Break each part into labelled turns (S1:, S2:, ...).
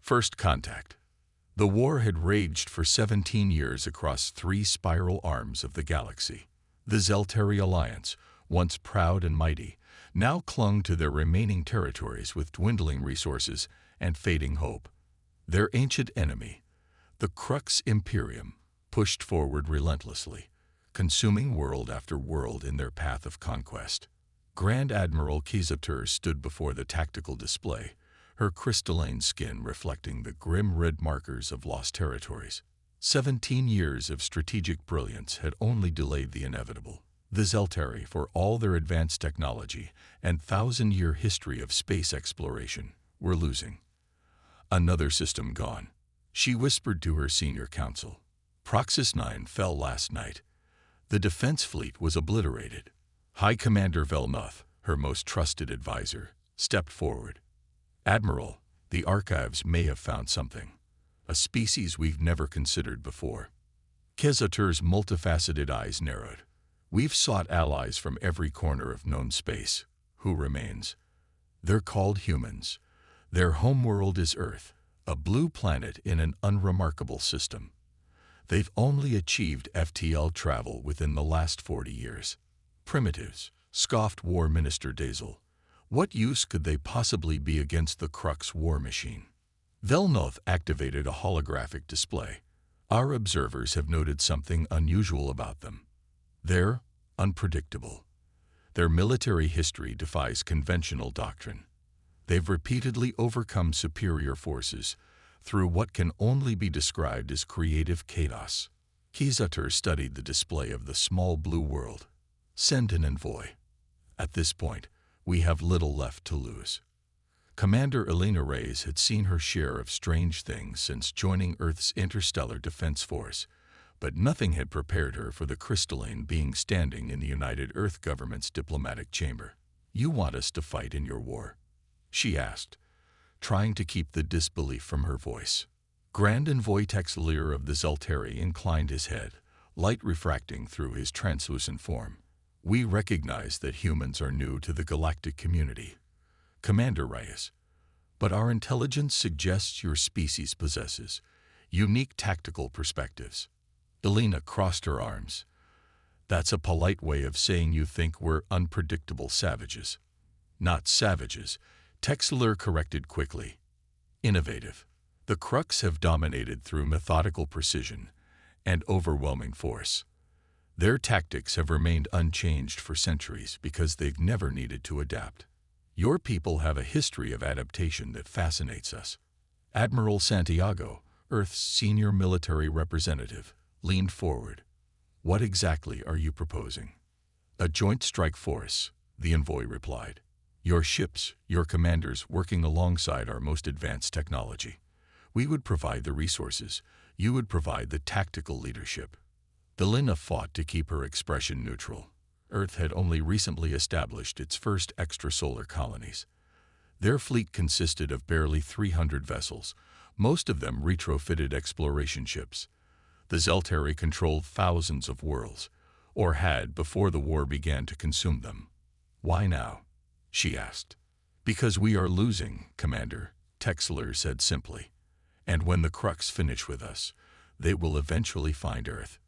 S1: First contact. The war had raged for 17 years across 3 spiral arms of the galaxy. The Zeltari Alliance, once proud and mighty, now clung to their remaining territories with dwindling resources and fading hope. Their ancient enemy, the Crux Imperium, pushed forward relentlessly, consuming world after world in their path of conquest. Grand Admiral Kizatur stood before the tactical display, her crystalline skin reflecting the grim red markers of lost territories. 17 years of strategic brilliance had only delayed the inevitable. The Zeltari, for all their advanced technology and thousand-year history of space exploration, were losing. Another system gone. She whispered to her senior counsel. Proxys 9 fell last night. The defense fleet was obliterated. High Commander Velnoth, her most trusted advisor, stepped forward. Admiral, the archives may have found something. A species we've never considered before. Kizatur's multifaceted eyes narrowed. We've sought allies from every corner of known space. Who remains? They're called humans. Their homeworld is Earth, a blue planet in an unremarkable system. They've only achieved FTL travel within the last 40 years. Primitives, scoffed War Minister Dazel. What use could they possibly be against the Crux war machine? Velnoth activated a holographic display. Our observers have noted something unusual about them. They're unpredictable. Their military history defies conventional doctrine. They've repeatedly overcome superior forces through what can only be described as creative chaos. Kizatur studied the display of the small blue world. Send an envoy. At this point, we have little left to lose. Commander Elena Reyes had seen her share of strange things since joining Earth's Interstellar Defense Force, but nothing had prepared her for the crystalline being standing in the United Earth government's diplomatic chamber. You want us to fight in your war? She asked, trying to keep the disbelief from her voice. Grand Envoy Texlir of the Zeltari inclined his head, light refracting through his translucent form. We recognize that humans are new to the galactic community, Commander Reyes, but our intelligence suggests your species possesses unique tactical perspectives. Elena crossed her arms. That's a polite way of saying you think we're unpredictable savages. Not savages, Texler corrected quickly. Innovative. The Crux have dominated through methodical precision and overwhelming force. Their tactics have remained unchanged for centuries because they've never needed to adapt. Your people have a history of adaptation that fascinates us. Admiral Santiago, Earth's senior military representative, leaned forward. What exactly are you proposing? A joint strike force, the envoy replied. Your ships, your commanders working alongside our most advanced technology. We would provide the resources. You would provide the tactical leadership. Elena fought to keep her expression neutral. Earth had only recently established its first extrasolar colonies. Their fleet consisted of barely 300 vessels, most of them retrofitted exploration ships. The Zeltari controlled thousands of worlds, or had before the war began to consume them. Why now? She asked. Because we are losing, Commander, Texler said simply. And when the Crux finish with us, they will eventually find Earth.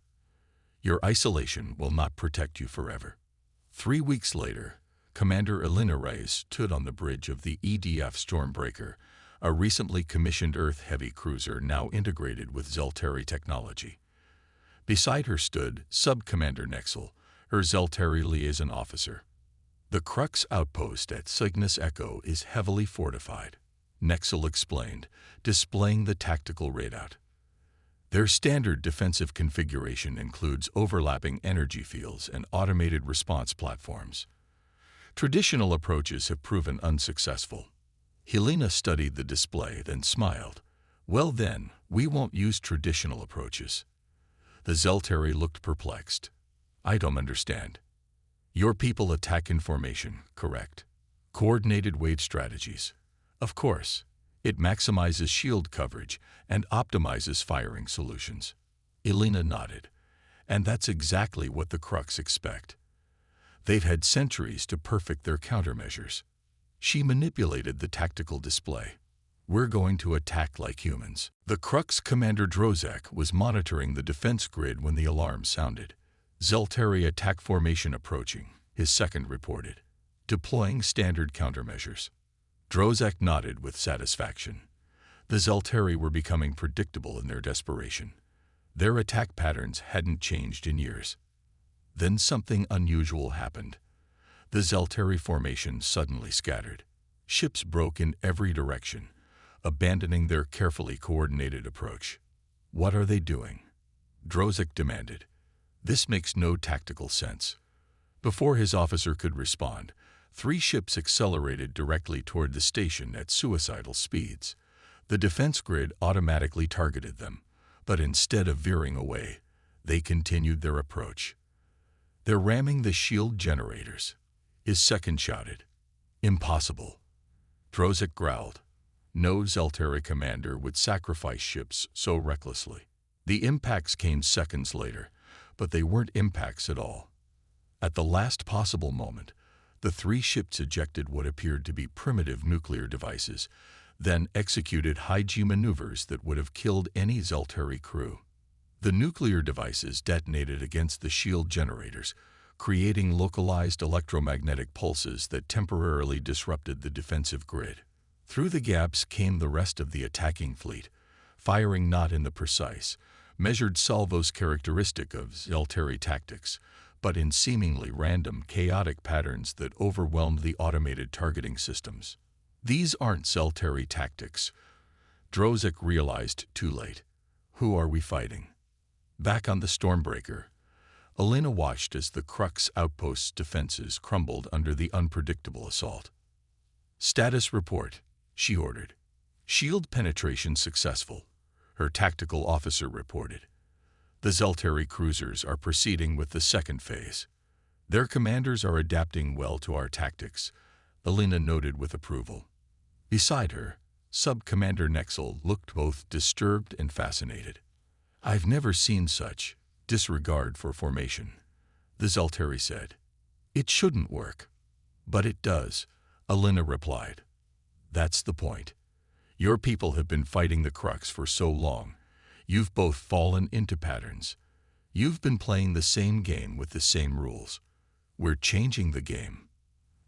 S1: Your isolation will not protect you forever. 3 weeks later, Commander Elena Reyes stood on the bridge of the EDF Stormbreaker, a recently commissioned Earth heavy cruiser now integrated with Zeltari technology. Beside her stood Sub-Commander Nexel, her Zeltari liaison officer. The Crux outpost at Cygnus Echo is heavily fortified, Nexel explained, displaying the tactical readout. Their standard defensive configuration includes overlapping energy fields and automated response platforms. Traditional approaches have proven unsuccessful. Helena studied the display, then smiled. Well then, we won't use traditional approaches. The Zeltari looked perplexed. I don't understand. Your people attack in formation, correct? Coordinated wave strategies. Of course. It maximizes shield coverage and optimizes firing solutions. Elena nodded. And that's exactly what the Crux expect. They've had centuries to perfect their countermeasures. She manipulated the tactical display. We're going to attack like humans. The Crux Commander Drozek was monitoring the defense grid when the alarm sounded. Zelteri attack formation approaching, his second reported. Deploying standard countermeasures. Drozek nodded with satisfaction. The Zelteri were becoming predictable in their desperation. Their attack patterns hadn't changed in years. Then something unusual happened. The Zelteri formation suddenly scattered. Ships broke in every direction, abandoning their carefully coordinated approach. What are they doing? Drozek demanded. This makes no tactical sense. Before his officer could respond, 3 ships accelerated directly toward the station at suicidal speeds. The defense grid automatically targeted them, but instead of veering away, they continued their approach. They're ramming the shield generators, his second shouted. Impossible. Drozek growled. No Zelteri commander would sacrifice ships so recklessly. The impacts came seconds later, but they weren't impacts at all. At the last possible moment, the 3 ships ejected what appeared to be primitive nuclear devices, then executed high-G maneuvers that would have killed any Zelteri crew. The nuclear devices detonated against the shield generators, creating localized electromagnetic pulses that temporarily disrupted the defensive grid. Through the gaps came the rest of the attacking fleet, firing not in the precise, measured salvos characteristic of Zelteri tactics, but in seemingly random, chaotic patterns that overwhelmed the automated targeting systems. These aren't Zelteri tactics. Drozek realized too late. Who are we fighting? Back on the Stormbreaker, Elena watched as the Crux outpost's defenses crumbled under the unpredictable assault. Status report, she ordered. Shield penetration successful, her tactical officer reported. The Zelteri cruisers are proceeding with the second phase. Their commanders are adapting well to our tactics, Elena noted with approval. Beside her, Sub-Commander Nexel looked both disturbed and fascinated. I've never seen such disregard for formation, the Zelteri said. It shouldn't work. But it does, Elena replied. That's the point. Your people have been fighting the Crux for so long. You've both fallen into patterns. You've been playing the same game with the same rules. We're changing the game.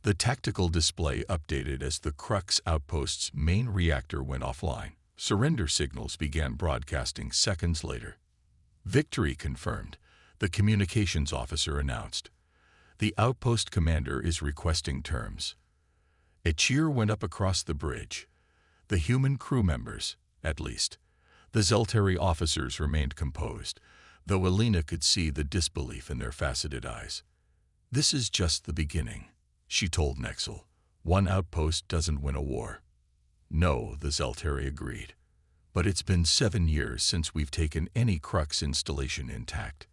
S1: The tactical display updated as the Crux outpost's main reactor went offline. Surrender signals began broadcasting seconds later. Victory confirmed, the communications officer announced. The outpost commander is requesting terms. A cheer went up across the bridge. The human crew members, at least. The Zelteri officers remained composed, though Elena could see the disbelief in their faceted eyes. This is just the beginning, she told Nexel. One outpost doesn't win a war. No, the Zelteri agreed. But it's been 7 years since we've taken any Crux installation intact.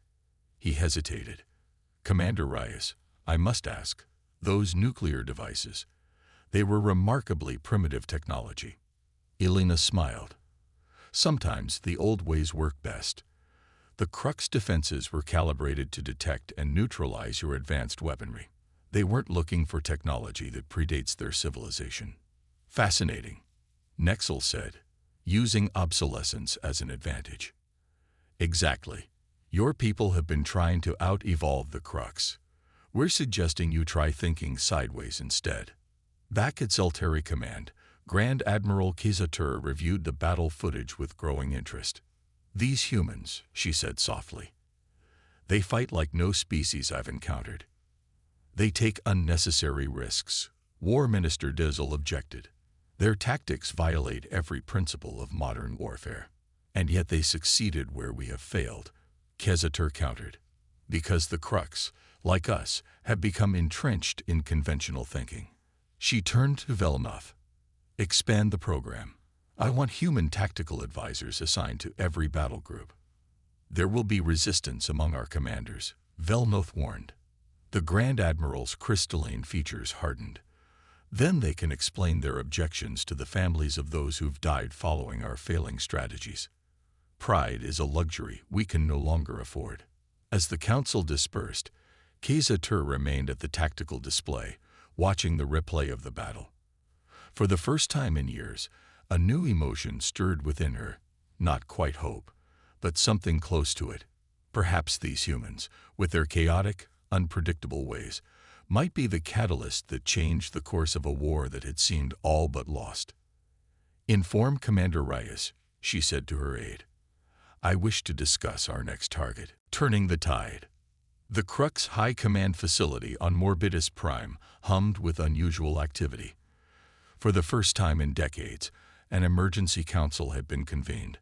S1: He hesitated. Commander Reyes, I must ask, those nuclear devices, they were remarkably primitive technology. Elena smiled. Sometimes the old ways work best. The Crux defenses were calibrated to detect and neutralize your advanced weaponry. They weren't looking for technology that predates their civilization. Fascinating, Nexel said, using obsolescence as an advantage. Exactly. Your people have been trying to out-evolve the Crux. We're suggesting you try thinking sideways instead. Back at Zelteri Command, Grand Admiral Kizatur reviewed the battle footage with growing interest. These humans, she said softly. They fight like no species I've encountered. They take unnecessary risks, War Minister Dizel objected. Their tactics violate every principle of modern warfare. And yet they succeeded where we have failed, Kizatur countered. Because the Crux, like us, have become entrenched in conventional thinking. She turned to Velnov. Expand the program. I want human tactical advisors assigned to every battle group. There will be resistance among our commanders, Velnoth warned. The Grand Admiral's crystalline features hardened. Then they can explain their objections to the families of those who've died following our failing strategies. Pride is a luxury we can no longer afford. As the council dispersed, Kizatur remained at the tactical display, watching the replay of the battle. For the first time in years, A new emotion stirred within her, not quite hope, but something close to it. Perhaps these humans, with their chaotic, unpredictable ways, might be the catalyst that changed the course of a war that had seemed all but lost. "Inform Commander Reyes," she said to her aide. "I wish to discuss our next target." Turning the tide. The Crux High Command facility on Morbidus Prime hummed with unusual activity. For the first time in decades, an emergency council had been convened.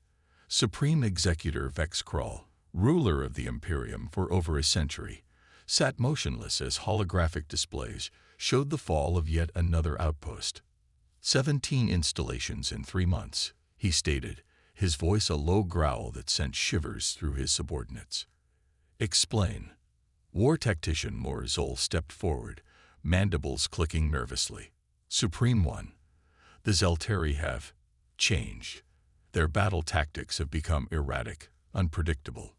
S1: Supreme Executor Vex Krull, ruler of the Imperium for over a century, sat motionless as holographic displays showed the fall of yet another outpost. 17 installations in 3 months, he stated, his voice a low growl that sent shivers through his subordinates. "Explain." War Tactician Morzol stepped forward, mandibles clicking nervously. "Supreme One, the Zelteri have changed. Their battle tactics have become erratic, unpredictable.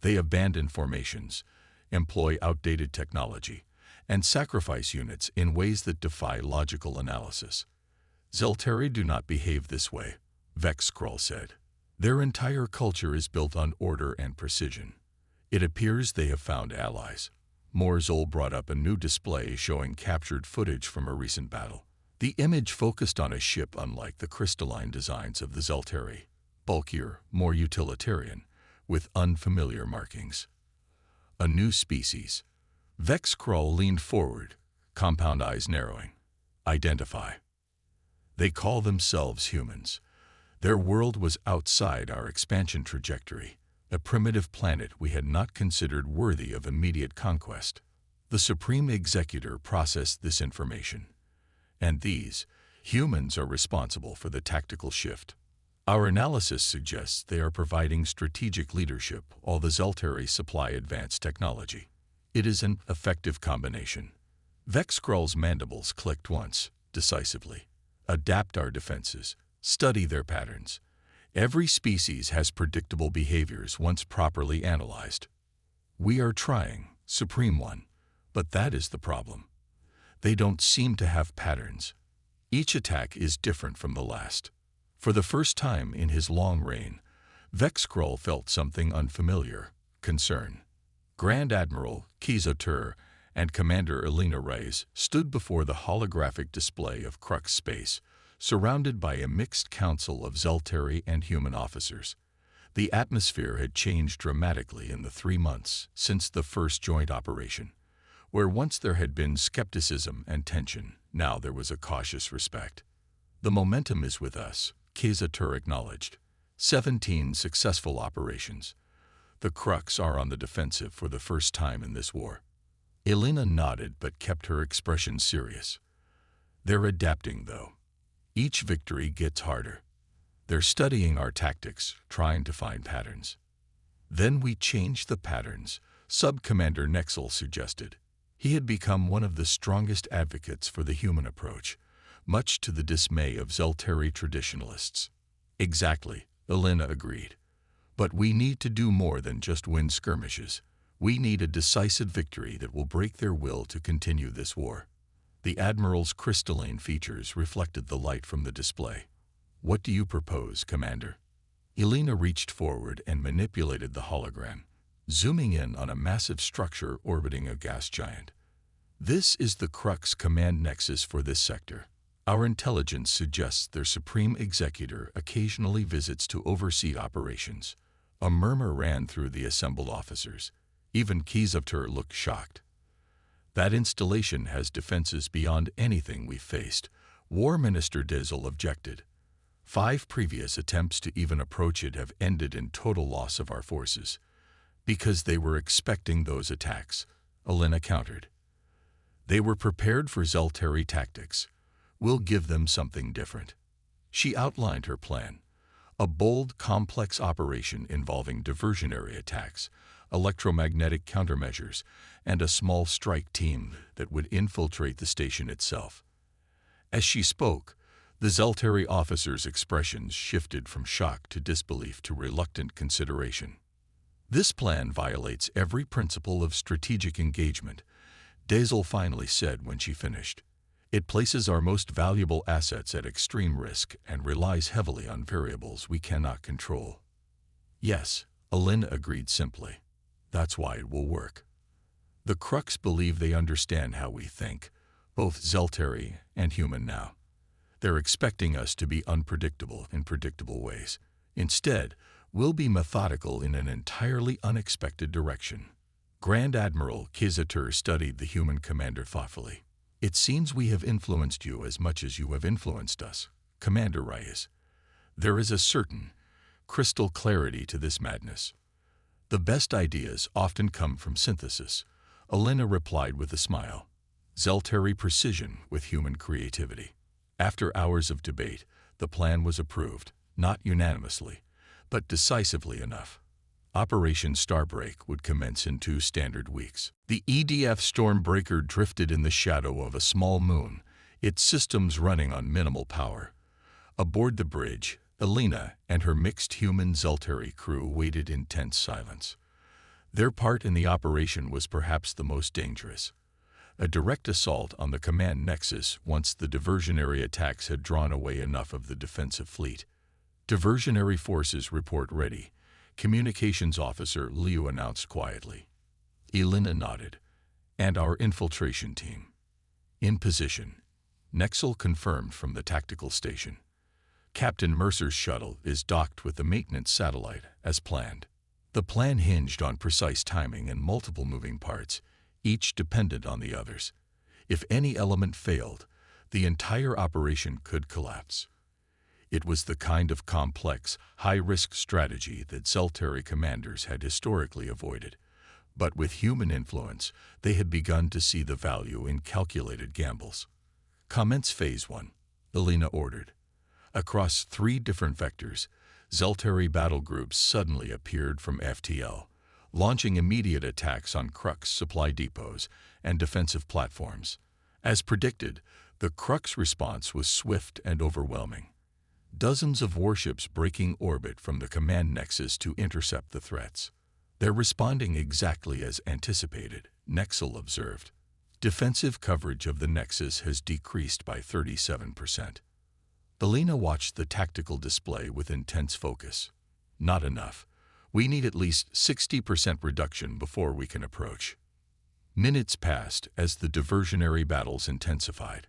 S1: They abandon formations, employ outdated technology, and sacrifice units in ways that defy logical analysis. Zelteri do not behave this way," Vex Krull said. "Their entire culture is built on order and precision. It appears they have found allies." Morzol brought up a new display showing captured footage from a recent battle. The image focused on a ship unlike the crystalline designs of the Zelteri, bulkier, more utilitarian, with unfamiliar markings. "A new species." Vex Krull leaned forward, compound eyes narrowing. "Identify." "They call themselves humans. Their world was outside our expansion trajectory, a primitive planet we had not considered worthy of immediate conquest." The Supreme Executor processed this information. "And these humans are responsible for the tactical shift. Our analysis suggests they are providing strategic leadership while the Zelteri supply advanced technology. It is an effective combination." Vex Krull's mandibles clicked once, decisively. "Adapt our defenses. Study their patterns. Every species has predictable behaviors once properly analyzed." "We are trying, Supreme One, but that is the problem. They don't seem to have patterns. Each attack is different from the last." For the first time in his long reign, Vex Krull felt something unfamiliar: concern. Grand Admiral Kiza Tur and Commander Elena Reyes stood before the holographic display of Crux Space, surrounded by a mixed council of Zelteri and human officers. The atmosphere had changed dramatically in the 3 months since the first joint operation. Where once there had been skepticism and tension, now there was a cautious respect. "The momentum is with us," Kiza Tur acknowledged. 17 successful operations. The Crux are on the defensive for the first time in this war. Elena nodded but kept her expression serious. "They're adapting, though. Each victory gets harder. They're studying our tactics, trying to find patterns." "Then we change the patterns," Sub-Commander Nexel suggested. He had become one of the strongest advocates for the human approach, much to the dismay of Zelteri traditionalists. "Exactly," Elena agreed. "But we need to do more than just win skirmishes. We need a decisive victory that will break their will to continue this war." The Admiral's crystalline features reflected the light from the display. "What do you propose, Commander?" Elena reached forward and manipulated the hologram, zooming in on a massive structure orbiting a gas giant. "This is the Crux command nexus for this sector. Our intelligence suggests their Supreme Executor occasionally visits to oversee operations." A murmur ran through the assembled officers. Even Kiza Tur looked shocked. "That installation has defenses beyond anything we've faced," War Minister Dizel objected. 5 previous attempts to even approach it have ended in total loss of our forces. "Because they were expecting those attacks," Elena countered. "They were prepared for Zelteri tactics. We'll give them something different." She outlined her plan: a bold, complex operation involving diversionary attacks, electromagnetic countermeasures, and a small strike team that would infiltrate the station itself. As she spoke, the Zelteri officers' expressions shifted from shock to disbelief to reluctant consideration. "This plan violates every principle of strategic engagement," Dizel finally said when she finished. It places our most valuable assets at extreme risk and relies heavily on variables we cannot control. Yes, Alina agreed simply. That's why it will work. The Crux believe they understand how we think, both Zeltari and human now. They're expecting us to be unpredictable in predictable ways. Instead, we'll be methodical in an entirely unexpected direction. Grand Admiral Kizatur studied the human commander thoughtfully. It seems we have influenced you as much as you have influenced us, Commander Reyes. There is a certain, crystal clarity to this madness. The best ideas often come from synthesis, Alina replied with a smile. Zeltari precision with human creativity. After hours of debate, the plan was approved, not unanimously, but decisively enough. Operation Starbreak would commence in 2 standard weeks. The EDF Stormbreaker drifted in the shadow of a small moon, its systems running on minimal power. Aboard the bridge, Alina and her mixed human-Zeltari crew waited in tense silence. Their part in the operation was perhaps the most dangerous. A direct assault on the command nexus once the diversionary attacks had drawn away enough of the defensive fleet. Diversionary forces report ready, Communications Officer Liu announced quietly. Alina nodded. And our infiltration team. In position. Nexel confirmed from the tactical station. Captain Mercer's shuttle is docked with the maintenance satellite, as planned. The plan hinged on precise timing and multiple moving parts, each dependent on the others. If any element failed, the entire operation could collapse. It was the kind of complex, high-risk strategy that Zeltari commanders had historically avoided. But with human influence, they had begun to see the value in calculated gambles. Commence Phase 1, Alina ordered. Across 3 different vectors, Zeltari battle groups suddenly appeared from FTL, launching immediate attacks on Crux supply depots and defensive platforms. As predicted, the Crux response was swift and overwhelming. Dozens of warships breaking orbit from the command nexus to intercept the threats. They're responding exactly as anticipated, Nexel observed. Defensive coverage of the nexus has decreased by 37%. Alina watched the tactical display with intense focus. Not enough. We need at least 60% reduction before we can approach. Minutes passed as the diversionary battles intensified.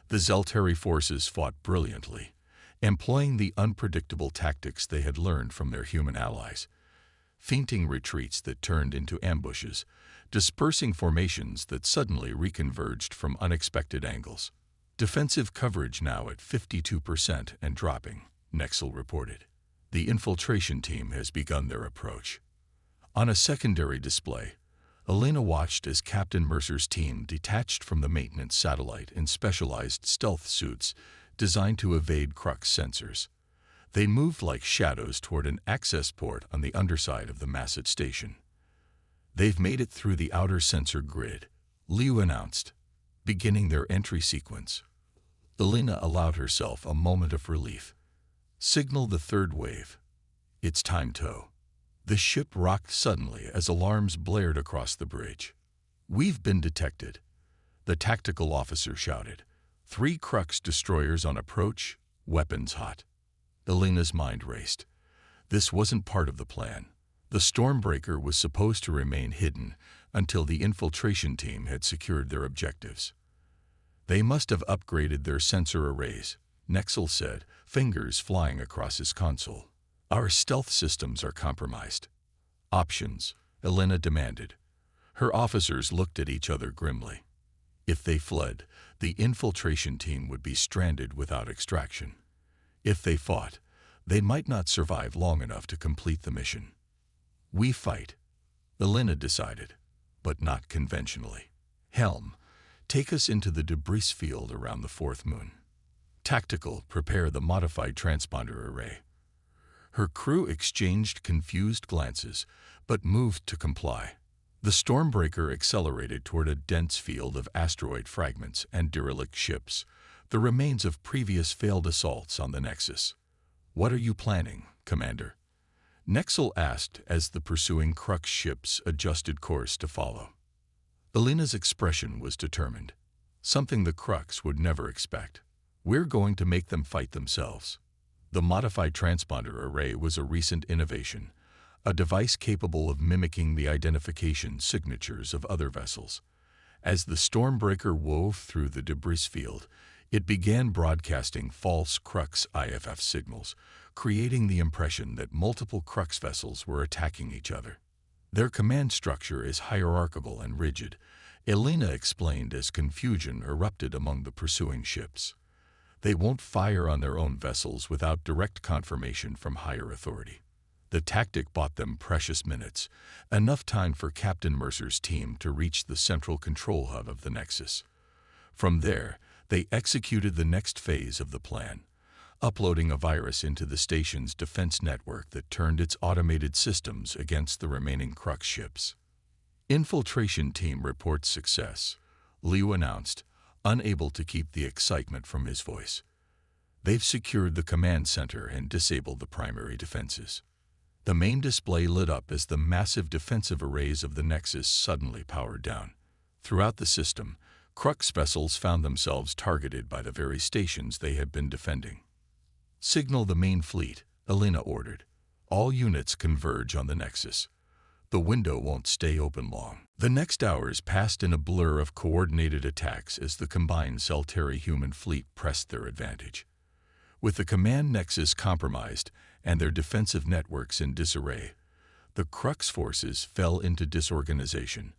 S1: The Zeltari forces fought brilliantly, employing the unpredictable tactics they had learned from their human allies, feinting retreats that turned into ambushes, dispersing formations that suddenly reconverged from unexpected angles. Defensive coverage now at 52% and dropping, Nexel reported. The infiltration team has begun their approach. On a secondary display, Alina watched as Captain Mercer's team detached from the maintenance satellite in specialized stealth suits designed to evade Crux sensors. They moved like shadows toward an access port on the underside of the Masset station. They've made it through the outer sensor grid, Liu announced, beginning their entry sequence. Alina allowed herself a moment of relief. Signal the 3rd wave. It's time to. The ship rocked suddenly as alarms blared across the bridge. We've been detected, the tactical officer shouted. 3 Crux destroyers on approach, weapons hot. Alina's mind raced. This wasn't part of the plan. The Stormbreaker was supposed to remain hidden until the infiltration team had secured their objectives. They must have upgraded their sensor arrays, Nexel said, fingers flying across his console. Our stealth systems are compromised. Options, Alina demanded. Her officers looked at each other grimly. If they fled, the infiltration team would be stranded without extraction. If they fought, they might not survive long enough to complete the mission. We fight, Alina decided, but not conventionally. Helm, take us into the debris field around the 4th moon. Tactical, prepare the modified transponder array. Her crew exchanged confused glances, but moved to comply. The Stormbreaker accelerated toward a dense field of asteroid fragments and derelict ships, the remains of previous failed assaults on the Nexus. What are you planning, Commander? Nexel asked as the pursuing Crux ships adjusted course to follow. Alina's expression was determined. something the Crux would never expect. We're going to make them fight themselves. The modified transponder array was a recent innovation, a device capable of mimicking the identification signatures of other vessels. As the Stormbreaker wove through the debris field, it began broadcasting false Crux IFF signals, creating the impression that multiple Crux vessels were attacking each other. Their command structure is hierarchical and rigid, Elena explained as confusion erupted among the pursuing ships. They won't fire on their own vessels without direct confirmation from higher authority. The tactic bought them precious minutes, enough time for Captain Mercer's team to reach the central control hub of the Nexus. From there, they executed the next phase of the plan, uploading a virus into the station's defense network that turned its automated systems against the remaining Crux ships. Infiltration team reports success, Liu announced, unable to keep the excitement from his voice. They've secured the command center and disabled the primary defenses. The main display lit up as the massive defensive arrays of the Nexus suddenly powered down. Throughout the system, Crux vessels found themselves targeted by the very stations they had been defending. Signal the main fleet, Elena ordered. All units converge on the Nexus. The window won't stay open long. The next hours passed in a blur of coordinated attacks as the combined Zeltari-human fleet pressed their advantage. With the command Nexus compromised and their defensive networks in disarray, the Crux forces fell into disorganization,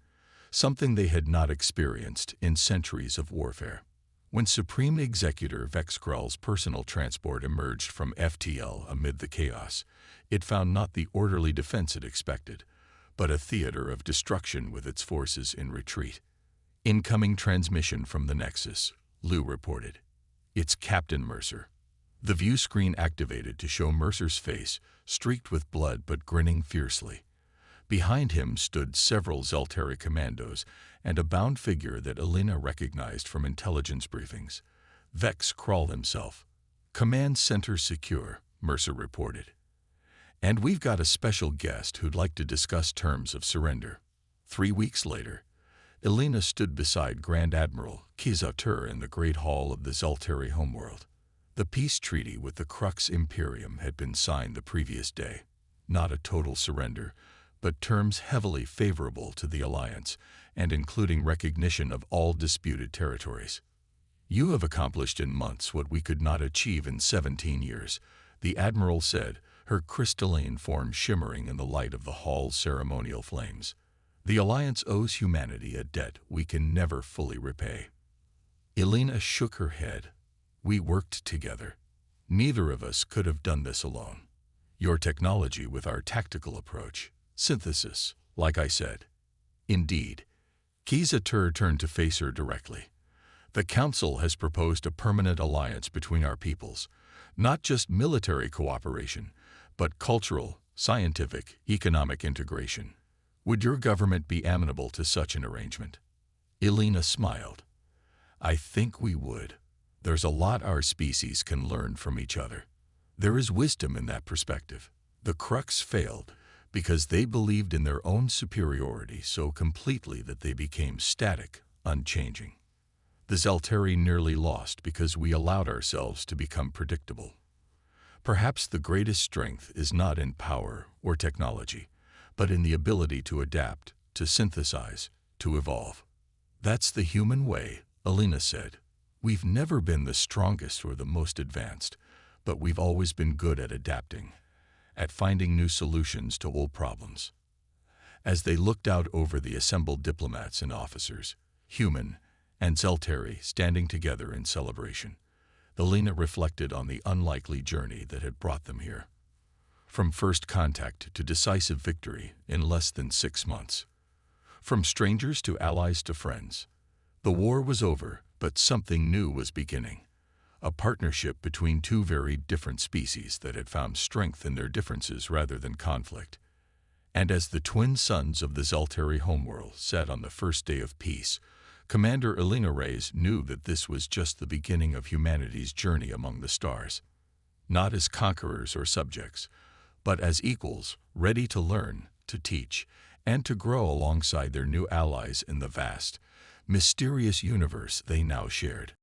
S1: something they had not experienced in centuries of warfare. When Supreme Executor Vexkrell's personal transport emerged from FTL amid the chaos, it found not the orderly defense it expected, but a theater of destruction with its forces in retreat. Incoming transmission from the Nexus, Liu reported. It's Captain Mercer. The view screen activated to show Mercer's face, streaked with blood but grinning fiercely. Behind him stood several Zeltari commandos and a bound figure that Elena recognized from intelligence briefings. Vexkrell himself. Command center secure, Mercer reported. And we've got a special guest who'd like to discuss terms of surrender. 3 weeks later, Elena stood beside Grand Admiral Kizatur in the Great Hall of the Zeltari homeworld. The peace treaty with the Crux Imperium had been signed the previous day. Not a total surrender, but terms heavily favorable to the Alliance and including recognition of all disputed territories. You have accomplished in months what we could not achieve in 17 years, the Admiral said, her crystalline form shimmering in the light of the hall's ceremonial flames. The Alliance owes humanity a debt we can never fully repay. Elena shook her head. We worked together. Neither of us could have done this alone. Your technology with our tactical approach, synthesis, like I said. Indeed. Kizatur turned to face her directly. The Council has proposed a permanent alliance between our peoples, not just military cooperation, but cultural, scientific, economic integration. Would your government be amenable to such an arrangement? Elena smiled. I think we would. There's a lot our species can learn from each other. There is wisdom in that perspective. The Crux failed because they believed in their own superiority so completely that they became static, unchanging. The Zeltari nearly lost because we allowed ourselves to become predictable. Perhaps the greatest strength is not in power or technology, but in the ability to adapt, to synthesize, to evolve. That's the human way, Elena said. We've never been the strongest or the most advanced, but we've always been good at adapting, at finding new solutions to old problems. As they looked out over the assembled diplomats and officers, human and Zeltari standing together in celebration, Elena reflected on the unlikely journey that had brought them here. From first contact to decisive victory in less than 6 months. From strangers to allies to friends. The war was over, but something new was beginning. A partnership between two very different species that had found strength in their differences rather than conflict. And as the twin sons of the Zeltari homeworld sat on the first day of peace, Commander Elena Reyes knew that this was just the beginning of humanity's journey among the stars. Not as conquerors or subjects, but as equals, ready to learn, to teach, and to grow alongside their new allies in the vast, mysterious universe they now shared.